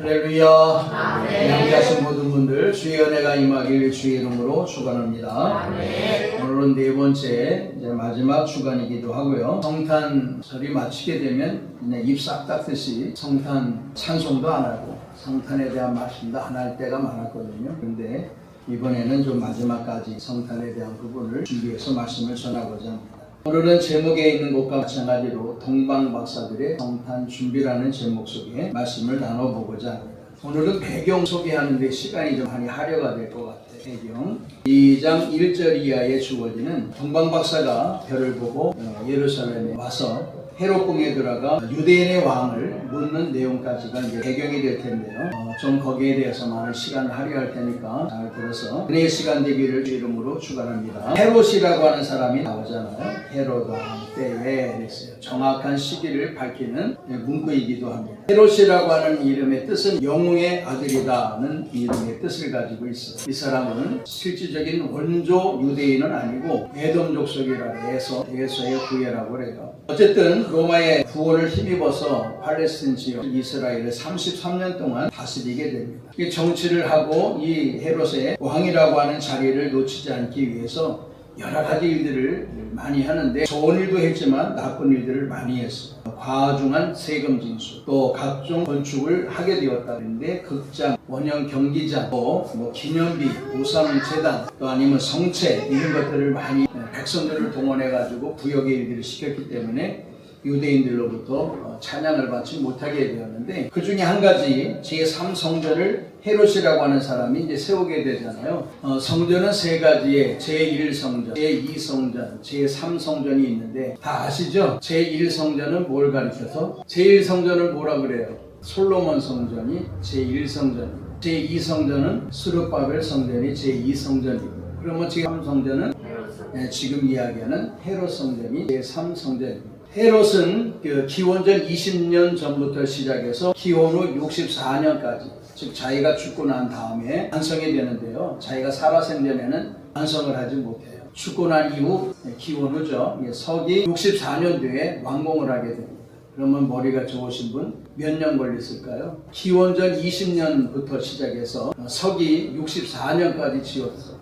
할렐루야. 양자신 모든 분들 주의 은혜가 임하길 주의 이름으로 축원합니다. 오늘은 네 번째 이제 마지막 주간이기도 하고요. 성탄절이 마치게 되면 입 싹 닦듯이 성탄 찬송도 안 하고 성탄에 대한 말씀도 안 할 때가 많았거든요. 그런데 이번에는 좀 마지막까지 성탄에 대한 부분을 준비해서 말씀을 전하고자 합니다. 오늘은 제목에 있는 것과 마찬가지로 동방박사들의 성탄 준비라는 제목 속에 말씀을 나눠보고자 합니다. 오늘은 배경 소개하는데 시간이 좀 많이 할애가 될 것 같아요. 배경 2장 1절 이하에 주어지는 동방박사가 별을 보고 예루살렘에 와서 헤롯 궁에 들어가 유대인의 왕을 묻는 내용까지가 이제 배경이 될 텐데요. 좀 거기에 대해서 많은 시간을 할애할 테니까 잘 들어서 은혜의 시간 되기를 주 이름으로 축원합니다. 헤롯이라고 하는 사람이 나오잖아요. 헤롯 왕 때에 그랬어요. 정확한 시기를 밝히는 문구이기도 합니다. 헤롯이라고 하는 이름의 뜻은 영웅의 아들이다는 이름의 뜻을 가지고 있어요. 이 사람은 실질적인 원조 유대인은 아니고 에돔 족속이라 해서 에서의 후예라고 그래요. 어쨌든 로마의 구원을 힘입어서 팔레스틴 지역 이스라엘을 33년 동안 다스리게 됩니다. 이 정치를 하고 이 헤롯의 왕이라고 하는 자리를 놓치지 않기 위해서 여러 가지 일들을 많이 하는데 좋은 일도 했지만 나쁜 일들을 많이 했어요. 과중한 세금 징수, 또 각종 건축을 하게 되었다는데 극장, 원형 경기장, 또 기념비, 우상재단, 또 아니면 성체 이런 것들을 많이 백성들을 동원해가지고 부역의 일들을 시켰기 때문에 유대인들로부터 찬양을 받지 못하게 되었는데 그 중에 한 가지 제3성전을 헤롯이라고 하는 사람이 이제 세우게 되잖아요. 성전은 세 가지의 제1성전, 제2성전, 제3성전이 있는데 다 아시죠? 제1성전은 뭘 가리켜서? 제1성전을 뭐라 그래요? 솔로몬 성전이 제1성전이고 제2성전은 스룹바벨 성전이 제2성전이고 그러면 제3성전은 지금 이야기하는 헤롯 성전이 제3성전입니다. 헤롯은 기원전 20년 전부터 시작해서 기원 후 64년까지 즉 자기가 죽고 난 다음에 완성이 되는데요. 자기가 살아 생전에는 완성을 하지 못해요. 죽고 난 이후 기원 후죠. 서기 64년도에 완공을 하게 됩니다. 그러면 머리가 좋으신 분 몇 년 걸렸을까요? 기원전 20년부터 시작해서 서기 64년까지 지었어요.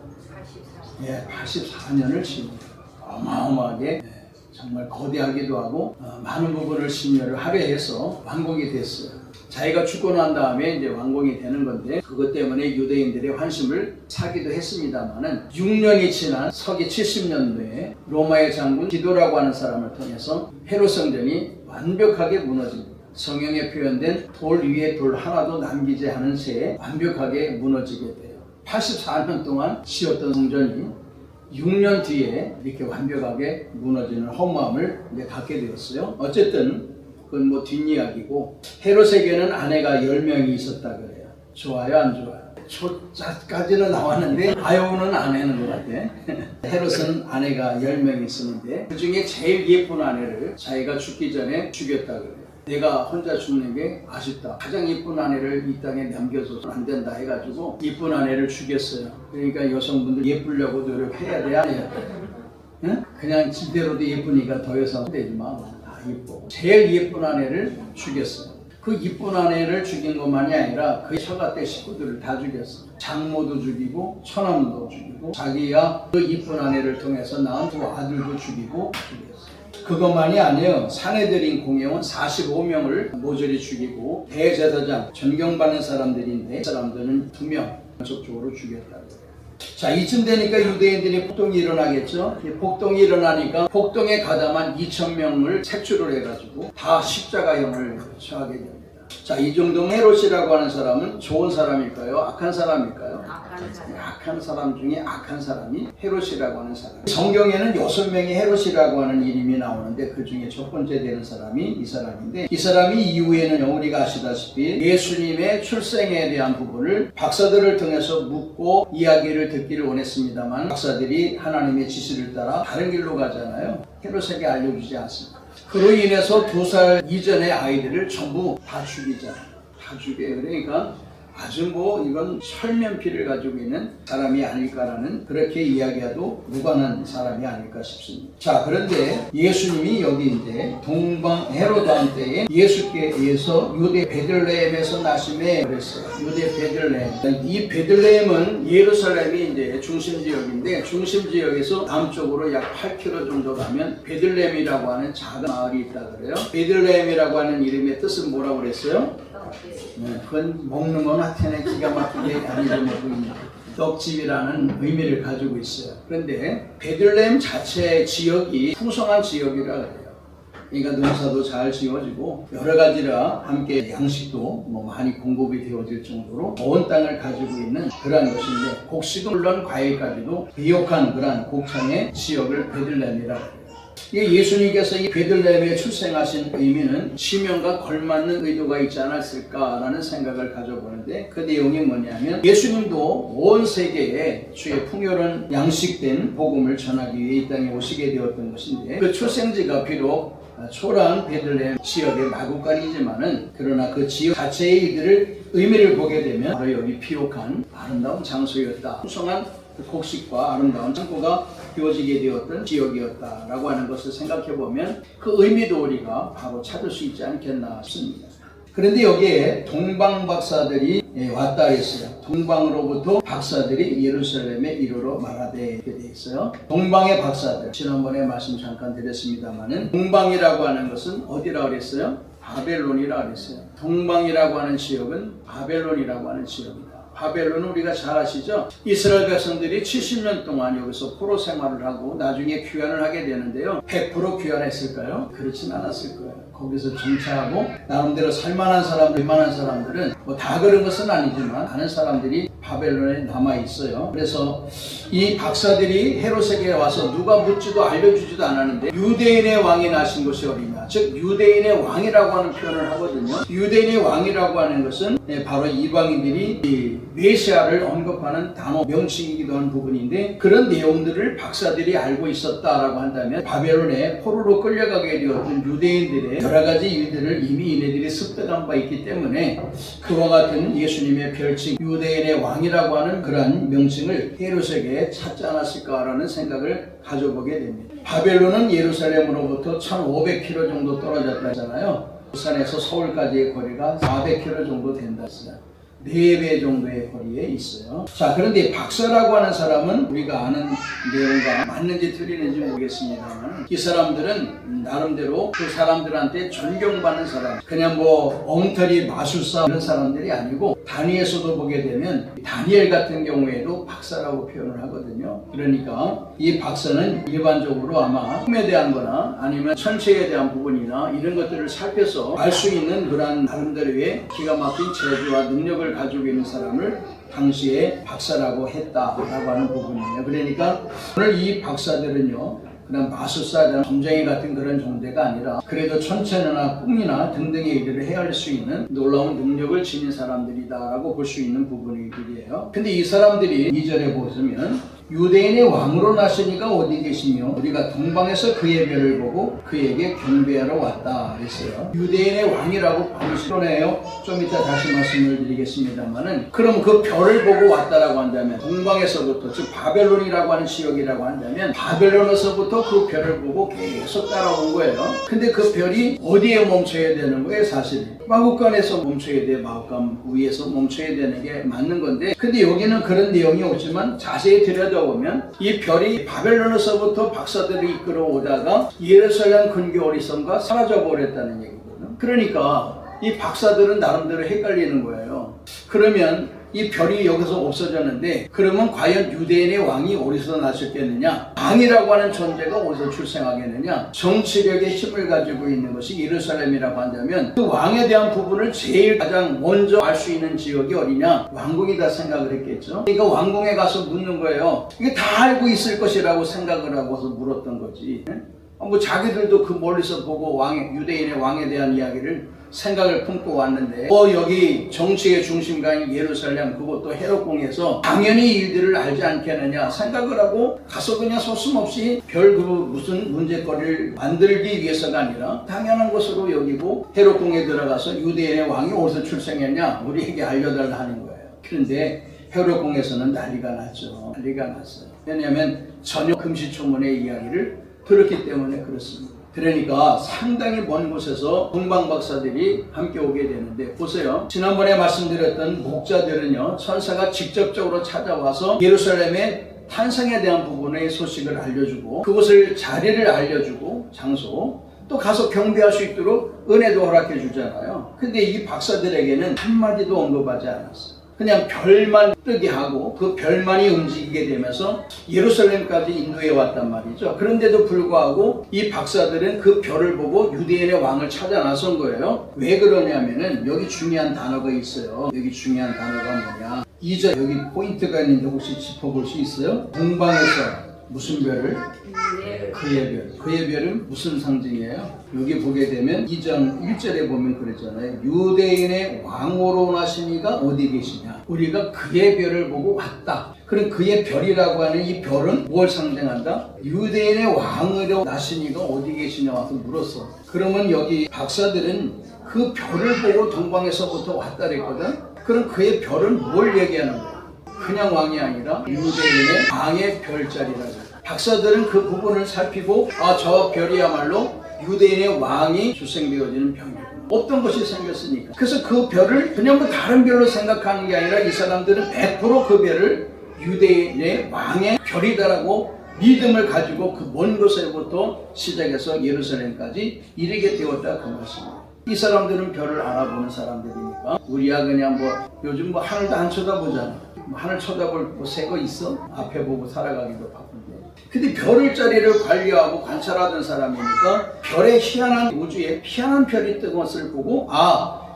84년을 지읍니다. 어마어마하게 정말 거대하기도 하고 많은 부분을 심려를 할애해서 완공이 됐어요. 자기가 죽고 난 다음에 이제 완공이 되는 건데 그것 때문에 유대인들의 환심을 사기도 했습니다만은 6년이 지난 서기 70년도에 로마의 장군 디도라고 하는 사람을 통해서 헤롯 성전이 완벽하게 무너집니다. 성경에 표현된 돌 위에 돌 하나도 남기지 않은 채 완벽하게 무너지게 돼요. 84년 동안 지었던 성전이 6년 뒤에 이렇게 완벽하게 무너지는 허무함을 갖게 되었어요. 어쨌든 그건 뒷이야기고 헤롯에게는 아내가 10명이 있었다 그래요. 좋아요 안 좋아요? 초짜까지는 나왔는데 아유는 안 하는 것 같아. 헤롯은 아내가 10명이 있었는데 그 중에 제일 예쁜 아내를 자기가 죽기 전에 죽였다 그래요. 내가 혼자 죽는 게 아쉽다. 가장 예쁜 아내를 이 땅에 남겨줘서 안 된다 해가지고 예쁜 아내를 죽였어요. 그러니까 여성분들 예쁘려고 노력해야 돼, 안 해야 돼? 응? 그냥 지대로도 예쁘니까 더 이상 되지 마. 다 예뻐. 제일 예쁜 아내를 죽였어요. 그 예쁜 아내를 죽인 것만이 아니라 그 처가댁 식구들을 다 죽였어요. 장모도 죽이고 처남도 죽이고 자기가 그 예쁜 아내를 통해서 낳은 두 아들도 죽이고 죽였어요. 그것만이 아니에요. 사내들인 공영은 45명을 모조리 죽이고 대제사장, 존경받는 사람들인데 그 사람들은 2명 전적적으로 죽였다고 해요. 자, 이쯤 되니까 유대인들이 폭동이 일어나겠죠. 폭동이 일어나니까 폭동에 가담한 2,000명을 색출을 해가지고 다 십자가형을 처하게 됩니다. 자, 이 정도면 헤롯이라고 하는 사람은 좋은 사람일까요? 악한 사람일까요? 악한 사람 중에 악한 사람이 헤롯이라고 하는 사람. 성경에는 6명의 헤롯이라고 하는 이름이 나오는데 그 중에 첫 번째 되는 사람이 이 사람인데 이 사람이 이후에는 우리가 아시다시피 예수님의 출생에 대한 부분을 박사들을 통해서 묻고 이야기를 듣기를 원했습니다만 박사들이 하나님의 지시를 따라 다른 길로 가잖아요. 헤롯에게 알려주지 않습니다. 그로 인해서 2살 이전의 아이들을 전부 다 죽이잖아요. 다 죽여요. 그러니까 아주 이건 설면피를 가지고 있는 사람이 아닐까라는, 그렇게 이야기해도 무관한 사람이 아닐까 싶습니다. 자, 그런데 예수님이 여기 이제 동방 헤로드 왕 때에 예수께 의해서 유대 베들레헴에서 나심에 그랬어요. 유대 베들레헴. 이 베들레헴은 예루살렘이 이제 중심 지역인데, 중심 지역에서 남쪽으로 약 8km 정도 가면 베들레헴이라고 하는 작은 마을이 있다 그래요. 베들레헴이라고 하는 이름의 뜻은 뭐라고 그랬어요? 그건 먹는 건 아테네 기가 막히게 안 잊어먹고 있는 떡집이라는 의미를 가지고 있어요. 그런데 베들레헴 자체 지역이 풍성한 지역이라 그래요. 그러니까 농사도 잘 지어지고 여러 가지라 함께 양식도 많이 공급이 되어질 정도로 온 땅을 가지고 있는 그러한 것인데, 곡식은 물론 과일까지도 비옥한 그러한 곡창의 지역을 베들레헴이라고 해요. 예수님께서 이 베들레헴에 출생하신 의미는 시면과 걸맞는 의도가 있지 않았을까라는 생각을 가져보는데, 그 내용이 뭐냐면 예수님도 온 세계에 주의 풍요로운 양식된 복음을 전하기 위해 이 땅에 오시게 되었던 것인데, 그 출생지가 비록 초라한 베들레헴 지역의 마구간이지만은, 그러나 그 지역 자체의 의미를 보게 되면 바로 여기 비옥한 아름다운 장소였다, 풍성한 곡식과 아름다운 창고가 되어지게 되었던 지역이었다라고 하는 것을 생각해보면 그 의미도 우리가 바로 찾을 수 있지 않겠나 싶습니다. 그런데 여기에 동방 박사들이 왔다 했어요. 동방으로부터 박사들이 예루살렘에 이르러 말하되 이렇게 되어 있어요. 동방의 박사들, 지난번에 말씀 잠깐 드렸습니다만은, 동방이라고 하는 것은 어디라고 그랬어요? 바벨론이라고 그랬어요. 동방이라고 하는 지역은 바벨론이라고 하는 지역입니다. 바벨론은 우리가 잘 아시죠? 이스라엘 백성들이 70년 동안 여기서 포로 생활을 하고 나중에 귀환을 하게 되는데요. 100% 귀환했을까요? 그렇진 않았을 거예요. 거기서 정착하고 나름대로 살만한 사람들, 웬만한 사람들은 다 그런 것은 아니지만 많은 사람들이 바벨론에 남아 있어요. 그래서 이 박사들이 헤롯에게 와서 누가 묻지도 알려주지도 않았는데 유대인의 왕이 나신 것이 어디냐, 즉 유대인의 왕이라고 하는 표현을 하거든요. 유대인의 왕이라고 하는 것은 바로 이방인들이 이 메시아를 언급하는 단어 명칭이기도 한 부분인데, 그런 내용들을 박사들이 알고 있었다라고 한다면 바벨론에 포로로 끌려가게 되었던 유대인들의 여러 가지 일들을 이미 이네들이 습득한 바 있기 때문에 그와 같은 예수님의 별칭 유대인의 왕이라고 하는 그러한 명칭을 헤롯에게 찾지 않았을까라는 생각을 가져보게 됩니다. 바벨론은 예루살렘으로부터 1500km 정도 떨어졌다 하잖아요. 부산에서 서울까지의 거리가 400km 정도 된다 했어요. 4배 정도의 거리에 있어요. 자, 그런데 박사라고 하는 사람은 우리가 아는 내용과 맞는지 틀리는지 모르겠습니다만, 이 사람들은 나름대로 그 사람들한테 존경받는 사람, 그냥 엉터리 마술사 이런 사람들이 아니고, 다니엘서도 보게 되면 다니엘 같은 경우에도 박사라고 표현을 하거든요. 그러니까 이 박사는 일반적으로 아마 꿈에 대한 거나 아니면 천체에 대한 부분이나 이런 것들을 살펴서 알 수 있는 그런 나름대로의 기가 막힌 재주와 능력을 가지고 있는 사람을 당시에 박사라고 했다라고 하는 부분이에요. 그러니까 오늘 이 박사들은요, 그냥 마술사, 점쟁이 같은 그런 존재가 아니라 그래도 천체나 꿈이나 등등의 일을 헤아릴 수 있는 놀라운 능력을 지닌 사람들이다라고 볼 수 있는 부분이에요. 근데 이 사람들이 2절에 보시면 유대인의 왕으로 나시니가 어디 계시며 우리가 동방에서 그의 별을 보고 그에게 경배하러 왔다 그랬어요. 유대인의 왕이라고 방시로네요. 좀 이따 다시 말씀을 드리겠습니다만은, 그럼 그 별을 보고 왔다라고 한다면 동방에서부터, 즉 바벨론이라고 하는 지역이라고 한다면 바벨론에서부터 그 별을 보고 계속 따라온 거예요. 근데 그 별이 어디에 멈춰야 되는 거예요? 사실 마구간에서 멈춰야 돼. 마구간 위에서 멈춰야 되는 게 맞는 건데, 근데 여기는 그런 내용이 없지만 자세히 들여다보면 이 별이 바벨론에서부터 박사들이 이끌어 오다가 예루살렘 근교 어리선과 사라져 버렸다는 얘기거든요. 그러니까 이 박사들은 나름대로 헷갈리는 거예요. 그러면 이 별이 여기서 없어졌는데, 그러면 과연 유대인의 왕이 어디서 나셨겠느냐? 왕이라고 하는 존재가 어디서 출생하겠느냐? 정치력의 힘을 가지고 있는 것이 예루살렘이라고 한다면 그 왕에 대한 부분을 제일 가장 먼저 알 수 있는 지역이 어디냐? 왕궁이다 생각을 했겠죠. 그러니까 왕궁에 가서 묻는 거예요. 이게 다 알고 있을 것이라고 생각을 하고서 물었던 거지. 자기들도 그 멀리서 보고 유대인의 왕에 대한 이야기를 생각을 품고 왔는데 여기 정치의 중심가인 예루살렘 그것도 헤롯궁에서 당연히 일들을 알지 않겠느냐 생각을 하고 가서 그냥 서슴없이 별 무슨 문제거리를 만들기 위해서가 아니라 당연한 것으로 여기고 헤롯궁에 들어가서 유대인의 왕이 어디서 출생했냐 우리에게 알려달라 하는 거예요. 그런데 헤롯궁에서는 난리가 났죠. 난리가 났어요. 왜냐하면 전혀 금시초문의 이야기를 들었기 때문에 그렇습니다. 그러니까 상당히 먼 곳에서 동방박사들이 함께 오게 되는데 보세요. 지난번에 말씀드렸던 목자들은요 천사가 직접적으로 찾아와서 예루살렘의 탄생에 대한 부분의 소식을 알려주고 그곳을 자리를 알려주고 장소 또 가서 경배할 수 있도록 은혜도 허락해 주잖아요. 근데 이 박사들에게는 한마디도 언급하지 않았어요. 그냥 별만 뜨게 하고 그 별만이 움직이게 되면서 예루살렘까지 인도해 왔단 말이죠. 그런데도 불구하고 이 박사들은 그 별을 보고 유대인의 왕을 찾아 나선 거예요. 왜 그러냐면은 여기 중요한 단어가 있어요. 여기 중요한 단어가 뭐냐. 2절 여기 포인트가 있는데 혹시 짚어볼 수 있어요? 동방에서 무슨 별을? 그의 별. 그의 별은 무슨 상징이에요? 여기 보게 되면 2장 1절에 보면 그랬잖아요. 유대인의 왕으로 나신 이가 어디 계시냐? 우리가 그의 별을 보고 왔다. 그럼 그의 별이라고 하는 이 별은 뭘 상징한다? 유대인의 왕으로 나신 이가 어디 계시냐 와서 물었어. 그러면 여기 박사들은 그 별을 보고 동방에서부터 왔다 그랬거든? 그럼 그의 별은 뭘 얘기하는 거야? 그냥 왕이 아니라 유대인의 왕의 별자리라고. 박사들은 그 부분을 살피고 저 별이야말로 유대인의 왕이 출생되어지는 별이구나. 없던 것이 생겼으니까. 그래서 그 별을 그냥 뭐 다른 별로 생각하는 게 아니라 이 사람들은 100% 그 별을 유대인의 왕의 별이다라고 믿음을 가지고 그 먼 곳에부터 시작해서 예루살렘까지 이르게 되었다 그 말씀입니다. 이 사람들은 별을 알아보는 사람들이니까 우리야 그냥 뭐 요즘 뭐 하늘도 안 쳐다보잖아. 하늘 쳐다볼 뭐 새 거 있어? 앞에 보고 살아가기도 바쁜데. 근데 별을 자리를 관리하고 관찰하던 사람이니까 별의 희한한 우주에 희한한 별이 뜬 것을 보고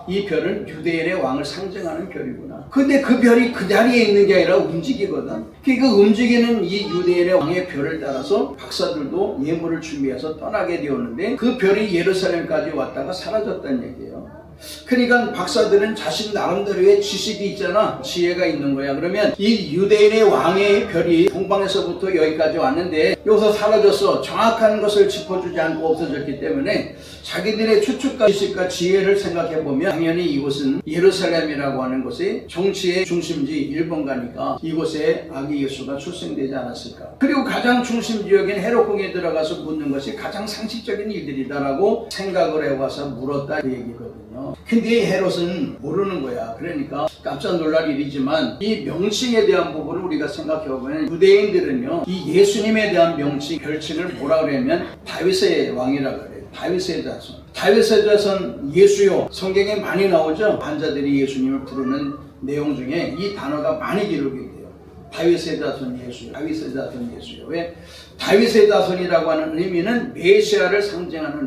이 별은 유대인의 왕을 상징하는 별이구나. 근데 그 별이 그 자리에 있는 게 아니라 움직이거든. 그러니까 움직이는 이 유대인의 왕의 별을 따라서 박사들도 예물을 준비해서 떠나게 되었는데 그 별이 예루살렘까지 왔다가 사라졌다는 얘기예요. 그러니까 박사들은 자신 나름대로의 지식이 있잖아. 지혜가 있는 거야. 그러면 이 유대인의 왕의 별이 동방에서부터 여기까지 왔는데 여기서 사라졌어. 정확한 것을 짚어주지 않고 없어졌기 때문에 자기들의 추측과 지식과 지혜를 생각해보면 당연히 이곳은 예루살렘이라고 하는 곳이 정치의 중심지 1번가니까 이곳에 아기 예수가 출생되지 않았을까. 그리고 가장 중심지역인 헤롯궁에 들어가서 묻는 것이 가장 상식적인 일들이다라고 생각을 해와서 물었다 그 얘기거든요. 근데 헤롯은 모르는 거야. 그러니까 깜짝 놀랄 일이지만 이 명칭에 대한 부분을 우리가 생각해보면 유대인들은요 이 예수님에 대한 명칭, 별칭을 뭐라 그러냐면 다윗의 왕이라고 그래요. 다윗의 자손. 다윗의 자손 예수요. 성경에 많이 나오죠. 환자들이 예수님을 부르는 내용 중에 이 단어가 많이 기록이 돼요. 다윗의 자손 예수요. 다윗의 자손 예수요. 왜? 다윗의 자손이라고 하는 의미는 메시아를 상징하는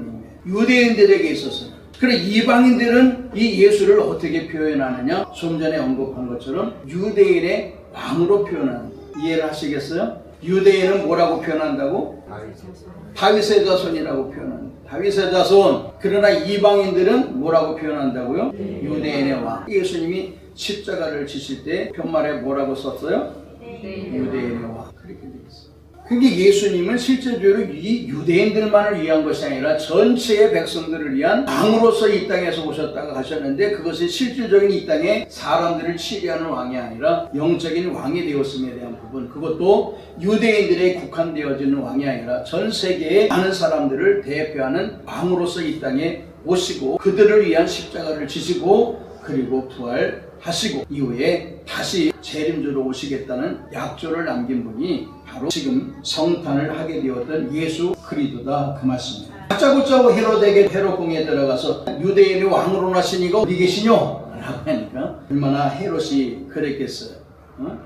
의미예요. 유대인들에게 있어서는. 그래 이방인들은 이 예수를 어떻게 표현하느냐? 좀 전에 언급한 것처럼 유대인의 왕으로 표현하는 거예요. 이해를 하시겠어요? 유대인은 뭐라고 표현한다고? 다윗의 자손이라고 표현합니다. 다윗의 자손. 그러나 이방인들은 뭐라고 표현한다고요? 유대인의 왕. 예수님이 십자가를 지실 때 편말에 뭐라고 썼어요? 유대인의 왕. 그렇게 되어 있어요. 그게 예수님은 실제적으로 이 유대인들만을 위한 것이 아니라 전체의 백성들을 위한 왕으로서 이 땅에서 오셨다가 가셨는데 그것이 실질적인 이 땅에 사람들을 치리하는 왕이 아니라 영적인 왕이 되었음에 대한 부분, 그것도 유대인들에 국한되어지는 왕이 아니라 전 세계의 많은 사람들을 대표하는 왕으로서 이 땅에 오시고 그들을 위한 십자가를 지시고 그리고 부활하시고 이후에 다시 재림주로 오시겠다는 약조를 남긴 분이 바로 지금 성탄을 하게 되었던 예수 그리스도다 그 말씀입니다. 다짜고짜 헤롯에게 헤롯궁에 들어가서 유대인의 왕으로 나신 이가 어디 계시뇨? 라고 하니까 얼마나 헤롯이 그랬겠어요.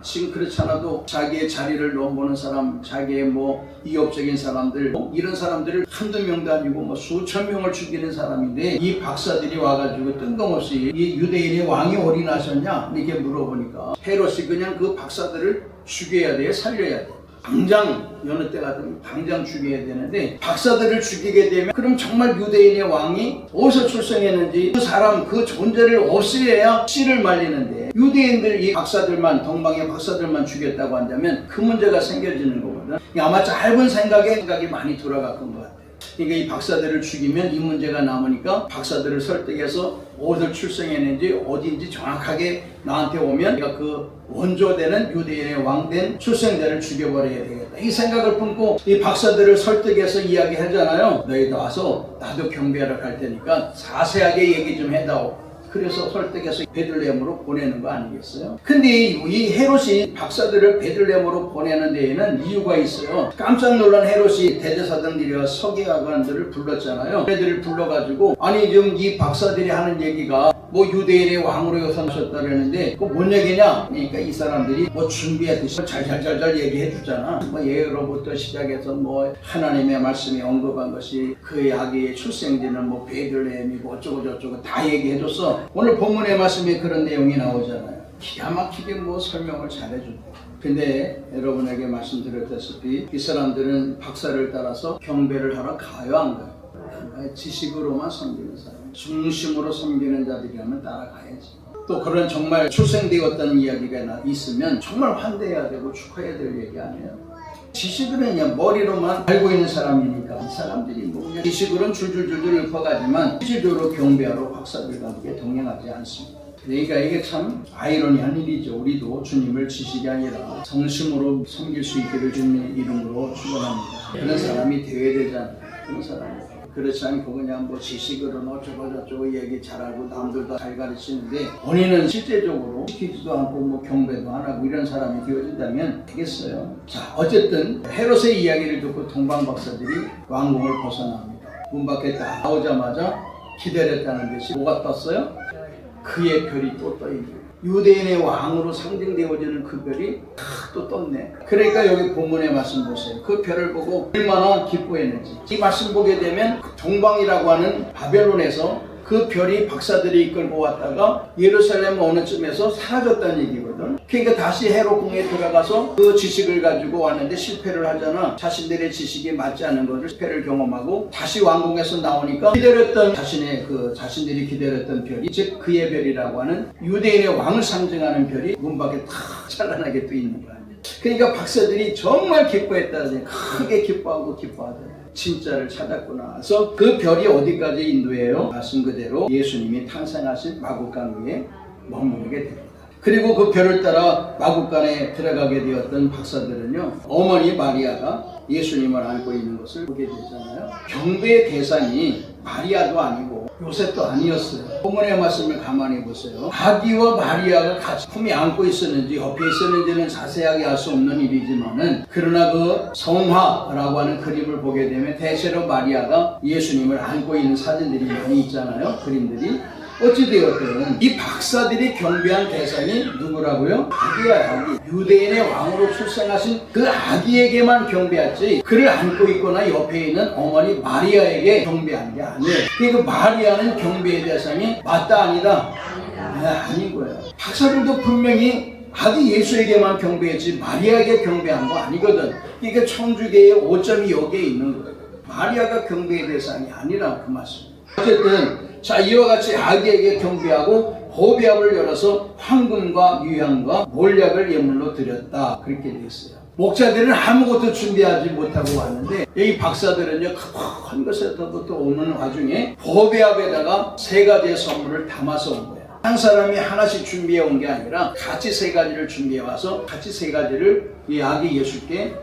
지금 그렇지 않아도 자기의 자리를 넘보는 사람, 자기의 뭐 이업적인 사람들, 이런 사람들을 한두 명도 아니고 수천 명을 죽이는 사람인데 이 박사들이 와가지고 뜬금없이 이 유대인의 왕이 어디 나셨냐? 이렇게 물어보니까 헤롯이 그냥 그 박사들을 죽여야 돼, 살려야 돼. 당장 여느 때 같으면 당장 죽여야 되는데 박사들을 죽이게 되면 그럼 정말 유대인의 왕이 어디서 출생했는지 그 사람 그 존재를 없애야 씨를 말리는데 유대인들 이 박사들만 동방의 박사들만 죽였다고 한다면 그 문제가 생겨지는 거거든. 아마 짧은 생각이 많이 돌아갔던 것 같아요. 그러니까 이 박사들을 죽이면 이 문제가 남으니까 박사들을 설득해서 어디서 출생했는지 어디인지 정확하게 나한테 오면 내가 그 원조되는 유대인의 왕된 출생자를 죽여버려야 되겠다. 이 생각을 품고 이 박사들을 설득해서 이야기하잖아요. 너희도 와서 나도 경배하러 갈 테니까 자세하게 얘기 좀 해다오. 그래서 설득해서 베들레헴으로 보내는 거 아니겠어요? 근데 이 헤롯이 박사들을 베들레헴으로 보내는 데에는 이유가 있어요. 깜짝 놀란 헤롯이 대제사장들이와 서기관들을 불렀잖아요. 애들을 불러가지고 아니 지금 이 박사들이 하는 얘기가 뭐 유대인의 왕으로 요선하셨다 그러는데 그거 뭔 얘기냐? 그러니까 이 사람들이 뭐 준비했듯이 잘 얘기해 주잖아. 뭐 예로부터 시작해서 뭐 하나님의 말씀이 언급한 것이 그의 아기의 출생지는 뭐 베들레헴이고 어쩌고 저쩌고 다 얘기해 줬어. 오늘 본문의 말씀에 그런 내용이 나오잖아요. 기가 막히게 뭐 설명을 잘해준다. 근데 여러분에게 말씀드렸다시피 이 사람들은 박사를 따라서 경배를 하러 가요 안 가요? 지식으로만 섬기는 사람, 중심으로 섬기는 자들이라면 따라가야지. 또 그런 정말 출생되었다는 이야기가 있으면 정말 환대해야 되고 축하해야 될 얘기 아니에요. 지식으로는 그냥 머리로만 알고 있는 사람이니까 이 사람들이 뭐 지식으로는 줄줄줄 읊어가지만 실질적으로 경배하러 박사들과 함께 동행하지 않습니다. 그러니까 이게 참 아이러니한 일이죠. 우리도 주님을 지식이 아니라 정심으로 섬길 수 있기를 주님의 이름으로 축원합니다. 그런 사람이 되어야 되잖아요. 그런 사람이. 그렇지 않고 그냥 뭐 지식으로는 어쩌고 저쩌고 얘기 잘하고 남들도 잘 가르치는데 본인은 실제적으로 시키지도 않고 뭐 경배도 안 하고 이런 사람이 되어진다면 되겠어요. 자, 어쨌든 헤롯의 이야기를 듣고 동방 박사들이 왕궁을 벗어납니다. 문 밖에 딱 나오자마자 기다렸다는 듯이 뭐가 떴어요? 그의 별이 또 떠있는 유대인의 왕으로 상징되어지는 그 별이 또 떴네. 그러니까 여기 본문의 말씀 보세요. 그 별을 보고 얼마나 기뻐했는지. 이 말씀 보게 되면 동방이라고 하는 바벨론에서 그 별이 박사들이 이끌고 왔다가 예루살렘 어느 쯤에서 사라졌다는 얘기거든. 그러니까 다시 헤롯 궁에 들어가서 그 지식을 가지고 왔는데 실패를 하잖아. 자신들의 지식이 맞지 않은 것을 실패를 경험하고 다시 왕궁에서 나오니까 자신들이 기다렸던 별이 즉 그의 별이라고 하는 유대인의 왕을 상징하는 별이 문 밖에 탁 찬란하게 떠 있는 거야. 그러니까 박사들이 정말 기뻐했다는 크게 기뻐하고 기뻐하더라. 진짜를 찾았구나. 그래서 그 별이 어디까지 인도해요? 말씀 그대로 예수님이 탄생하신 마국간 위에 머무르게 됩니다. 그리고 그 별을 따라 마국간에 들어가게 되었던 박사들은요, 어머니 마리아가 예수님을 안고 있는 것을 보게 되잖아요. 경배의 대상이 마리아도 아니고 요셉도 아니었어요. 본문의 말씀을 가만히 보세요. 아기와 마리아가 같이 품에 안고 있었는지 옆에 있었는지는 자세하게 알 수 없는 일이지만은 그러나 그 성화라고 하는 그림을 보게 되면 대체로 마리아가 예수님을 안고 있는 사진들이 많이 있잖아요. 그림들이. 어찌되었든 이 박사들이 경배한 대상이 누구라고요? 아기야, 아기. 유대인의 왕으로 출생하신 그 아기에게만 경배했지 그를 안고 있거나 옆에 있는 어머니 마리아에게 경배한 게 아니에요. 그러니까 마리아는 경배의 대상이 맞다 아니다? 아닌 거예요. 박사들도 분명히 아기 예수에게만 경배했지 마리아에게 경배한 거 아니거든. 그러니까 천주교의 오점이 여기에 있는 거예요. 마리아가 경배의 대상이 아니라 그 말씀. 어쨌든 자, 이와 같이 아기에게 경배하고 호비압을 열어서 황금과 유향과 몰약을 예물로 드렸다. 그렇게 되어 있어요. 목자들은 아무것도 준비하지 못하고 왔는데 이 박사들은요, 큰 것에서부터 오는 와중에 호비압에다가 3가지의 선물을 담아서 온 거예요. 한 사람이 하나씩 준비해 온 게 아니라 같이 3가지를 준비해 와서 같이 3가지를 이 아기 예수께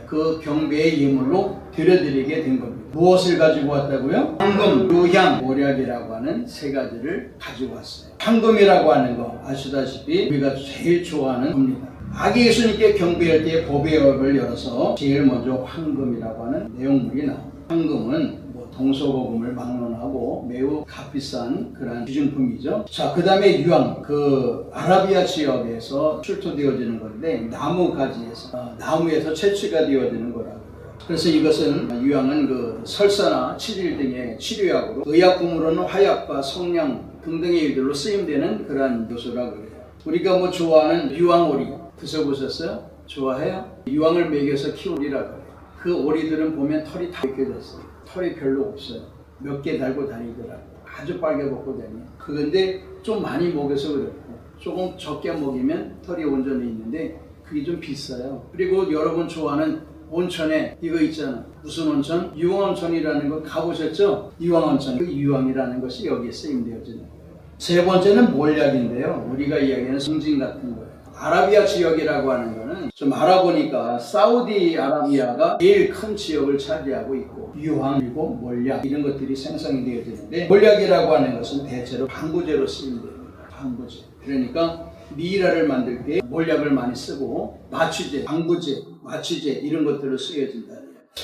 그 경배의 예물로 드려드리게 된 겁니다. 무엇을 가지고 왔다고요? 황금, 유향, 몰약이라고 하는 3가지를 가지고 왔어요. 황금이라고 하는 거 아시다시피 우리가 제일 좋아하는 겁니다. 아기 예수님께 경배할 때 보배업을 열어서 제일 먼저 황금이라고 하는 내용물이 나옵니다. 황금은 동서고금을 막론하고 매우 값비싼 그런 기준품이죠. 자, 그 다음에 유황, 그 아라비아 지역에서 출토되어지는 건데 나무에서 채취가 되어지는 거라고. 그래서 이것은 유황은 그 설사나 치질 등의 치료약으로 의약품으로는 화약과 성냥 등등의 일들로 쓰임되는 그러한 요소라고 그래요. 우리가 좋아하는 유황오리 드셔보셨어요? 좋아해요? 유황을 먹여서 키우리라 그래요. 그 오리들은 보면 털이 다 벗겨졌어요. 털이 별로 없어요. 몇 개 달고 다니더라고요. 아주 빨개 벗고 다녀요. 그런데 좀 많이 먹여서 그렇고 조금 적게 먹이면 털이 온전히 있는데 그게 좀 비싸요. 그리고 여러분 좋아하는 온천에 이거 있잖아. 무슨 온천? 유황온천이라는 거 가보셨죠? 유황온천. 그 유황이라는 것이 여기에 쓰임되어지는 거예요. 세 번째는 몰약인데요. 우리가 이야기하는 성진 같은 거예요. 아라비아 지역이라고 하는 거는 좀 알아보니까 사우디아라비아가 제일 큰 지역을 차지하고 있고 유황 그리고 몰약 이런 것들이 생성이 되어지는데 몰약이라고 하는 것은 대체로 방부제로 쓰임됩니다. 방부제. 그러니까 미이라를 만들 때 몰약을 많이 쓰고 마취제, 방부제, 마취제 이런 것들을 쓰여진다.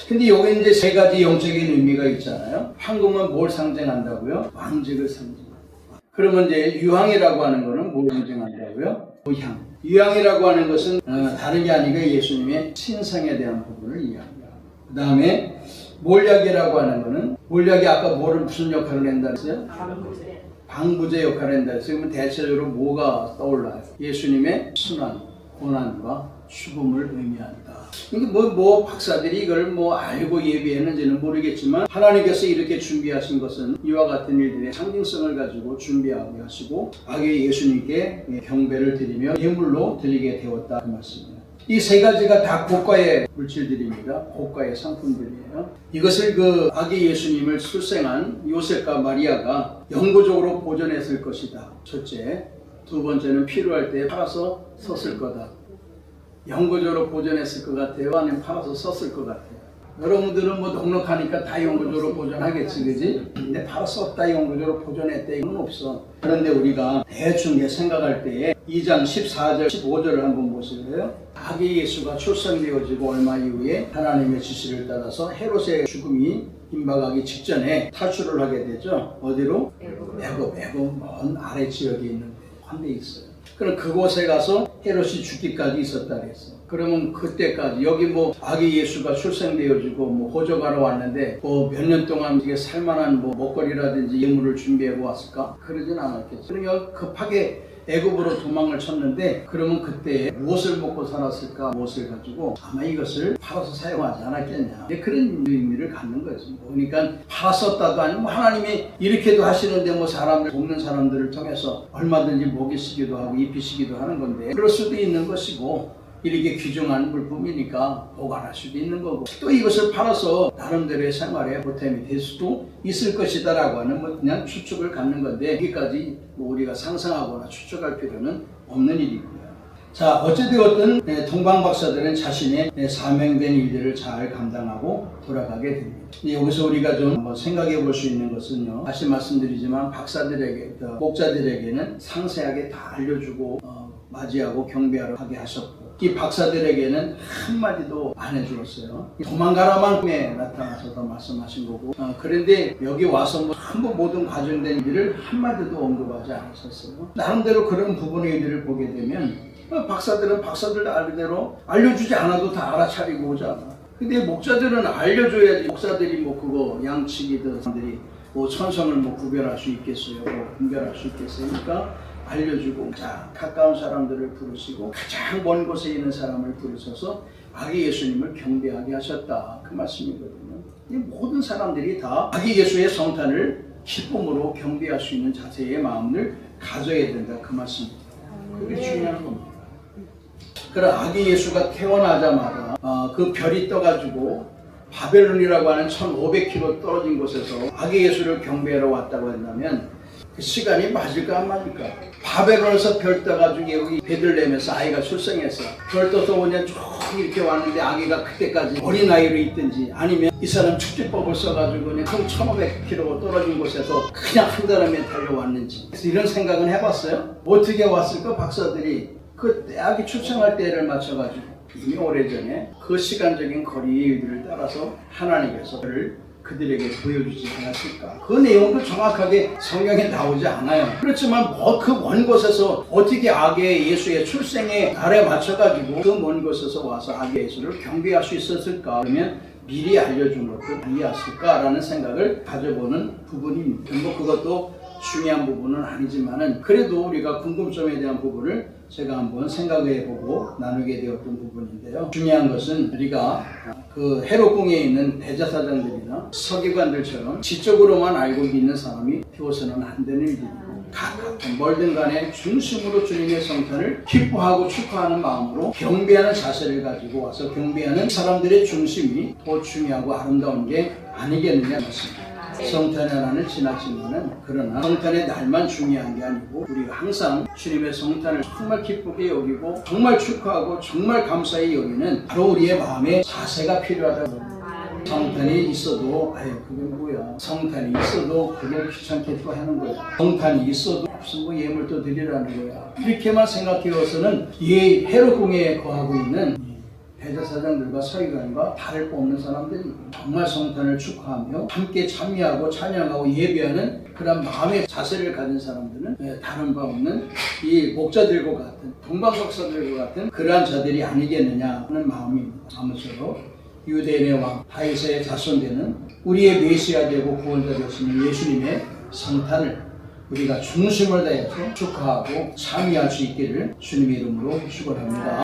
근데 여기 이제 세 가지 영적인 의미가 있잖아요. 황금은 뭘 상징한다고요? 왕직을 상징합니다. 그러면 이제 유황이라고 하는 거는 뭘 상징한다고요? 향. 유황이라고 하는 것은 다른 게 아니고 예수님의 신성에 대한 부분을 이야기합니다. 그 다음에 몰약이라고 하는 거는 몰약이 아까 무슨 역할을 한다 했어요? 방부제 역할을 한다 했어요. 그러면 대체적으로 뭐가 떠올라요? 예수님의 순환, 고난과 죽음을 의미한다. 이게 뭐 박사들이 이걸 알고 예비했는지는 모르겠지만 하나님께서 이렇게 준비하신 것은 이와 같은 일들의 상징성을 가지고 준비하게 하시고 아기 예수님께 경배를 드리며 예물로 드리게 되었다 그 말씀입니다. 이 세 가지가 다 고가의 물질들입니다. 고가의 상품들이에요. 이것을 그 아기 예수님을 출생한 요셉과 마리아가 영구적으로 보존했을 것이다. 첫째. 두 번째는 필요할 때 팔아서 썼을 거다. 영구적으로 보존했을 것 같아요? 아니면 팔아서 썼을 것 같아요? 여러분들은 넉넉하니까 다 영구적으로 보존하겠지, 그지? 근데 팔아서 썼다, 영구적으로 보존했다, 이건 없어. 그런데 우리가 대충 생각할 때에 2장 14절, 15절을 한번 보실래요? 아기 예수가 출생되어지고 얼마 이후에 하나님의 지시를 따라서 헤롯의 죽음이 임박하기 직전에 탈출을 하게 되죠. 어디로? 매우 먼 아래 지역에 있는 한 데 있어요. 그럼 그곳에 가서 헤롯이 죽기까지 있었다 그랬어. 그러면 그때까지 여기 아기 예수가 출생되어지고 호적하러 왔는데 몇 년 동안 이게 살만한 먹거리라든지 예물을 준비하고 왔을까? 그러진 않았겠죠. 그러니까 급하게 애굽으로 도망을 쳤는데 그러면 그때 무엇을 먹고 살았을까? 무엇을 가지고 아마 이것을 팔아서 사용하지 않았겠냐. 그런 의미를 갖는 거죠. 그러니까 팔았었다도 아니면 하나님이 이렇게도 하시는데 사람들 돕는 사람들을 통해서 얼마든지 먹이시기도 하고 입히시기도 하는 건데 그럴 수도 있는 것이고 이렇게 귀중한 물품이니까 보관할 수도 있는 거고 또 이것을 팔아서 나름대로의 생활에 보탬이 될 수도 있을 것이다 라고 하는 그냥 추측을 갖는 건데 여기까지 우리가 상상하거나 추측할 필요는 없는 일이고요. 자, 어찌되었든 동방 박사들은 자신의 사명된 일들을 잘 감당하고 돌아가게 됩니다. 여기서 우리가 좀 한번 생각해 볼 수 있는 것은요. 다시 말씀드리지만 박사들에게, 목자들에게는 상세하게 다 알려주고 맞이하고 경배하러 가게 하셨고 이 박사들에게는 한마디도 안 해주었어요. 도망가라만 꿈에 나타나서 말씀하신 거고 그런데 여기 와서 한번 모든 과정된 일을 한마디도 언급하지 않으셨어요. 나름대로 그런 부분의 일들을 보게 되면 박사들은 박사들 나름대로 알려주지 않아도 다 알아차리고 오잖아. 근데 목자들은 알려줘야지. 목사들이 그거 양치기든 사람들이 천성을 구별할 수 있겠어요? 분별할 수 있겠어요? 그러니까 알려주고 자 가까운 사람들을 부르시고 가장 먼 곳에 있는 사람을 부르셔서 아기 예수님을 경배하게 하셨다 그 말씀이거든요. 이 모든 사람들이 다 아기 예수의 성탄을 기쁨으로 경배할 수 있는 자세의 마음을 가져야 된다 그 말씀입니다. 그게 중요한 겁니다. 그럼 아기 예수가 태어나자마자 그 별이 떠가지고 바벨론이라고 하는 1500km 떨어진 곳에서 아기 예수를 경배하러 왔다고 한다면 그 시간이 맞을까 안 맞을까? 바벨론에서 별 떠가지고 여기 베들레헴에서 아이가 출생했어. 별 떠서 그냥 쭉 이렇게 왔는데 아기가 그때까지 어린아이로 있든지 아니면 이 사람 축지법을 써가지고 그냥 1500km 떨어진 곳에서 그냥 한 사람이 달려왔는지 이런 생각은 해봤어요? 어떻게 왔을까? 박사들이 그 아기 출생할 때를 맞춰가지고 이미 오래전에 그 시간적인 거리의 일들을 따라서 하나님께서 그들에게 보여주지 않았을까? 그 내용도 정확하게 성경에 나오지 않아요. 그렇지만 그 먼 곳에서 어떻게 아기 예수의 출생의 날에 맞춰가지고 그 먼 곳에서 와서 아기 예수를 경배할 수 있었을까? 그러면 미리 알려준 것도 아니었을까라는 생각을 가져보는 부분입니다. 그것도 중요한 부분은 아니지만은 그래도 우리가 궁금점에 대한 부분을 제가 한번 생각해보고 나누게 되었던 부분인데요. 중요한 것은 우리가 그 헤롯궁에 있는 대제사장들이나 서기관들처럼 지적으로만 알고 있는 사람이 되어서는 안 되는 일이고 각각 뭐든 간에 중심으로 주님의 성탄을 기뻐하고 축하하는 마음으로 경배하는 자세를 가지고 와서 경배하는 사람들의 중심이 더 중요하고 아름다운 게 아니겠느냐 맞습니다. 성탄의 날은 지났지만은 그러나 성탄의 날만 중요한 게 아니고 우리가 항상 주님의 성탄을 정말 기쁘게 여기고 정말 축하하고 정말 감사히 여기는 바로 우리의 마음의 자세가 필요하다고 합니다. 성탄이 있어도 아유 그게 뭐야, 성탄이 있어도 그게 귀찮게 또 하는 거야, 성탄이 있어도 무슨 뭐 예물도 드리라는 거야, 이렇게만 생각되어서는 이 헤롯궁에 거하고 있는 대제사장들과 서기관과 다를 바 없는 사람들이 정말 성탄을 축하하며 함께 참여하고 찬양하고 예배하는 그런 마음의 자세를 가진 사람들은 다른 바 없는 이 목자들과 같은 동방박사들과 같은 그러한 자들이 아니겠느냐 하는 마음입니다. 아무쪼록 유대인의 왕 다윗의 자손되는 우리의 메시아 되고 구원자 되시는 예수님의 성탄을 우리가 중심을 다해서 축하하고 참여할 수 있기를 주님의 이름으로 축원합니다.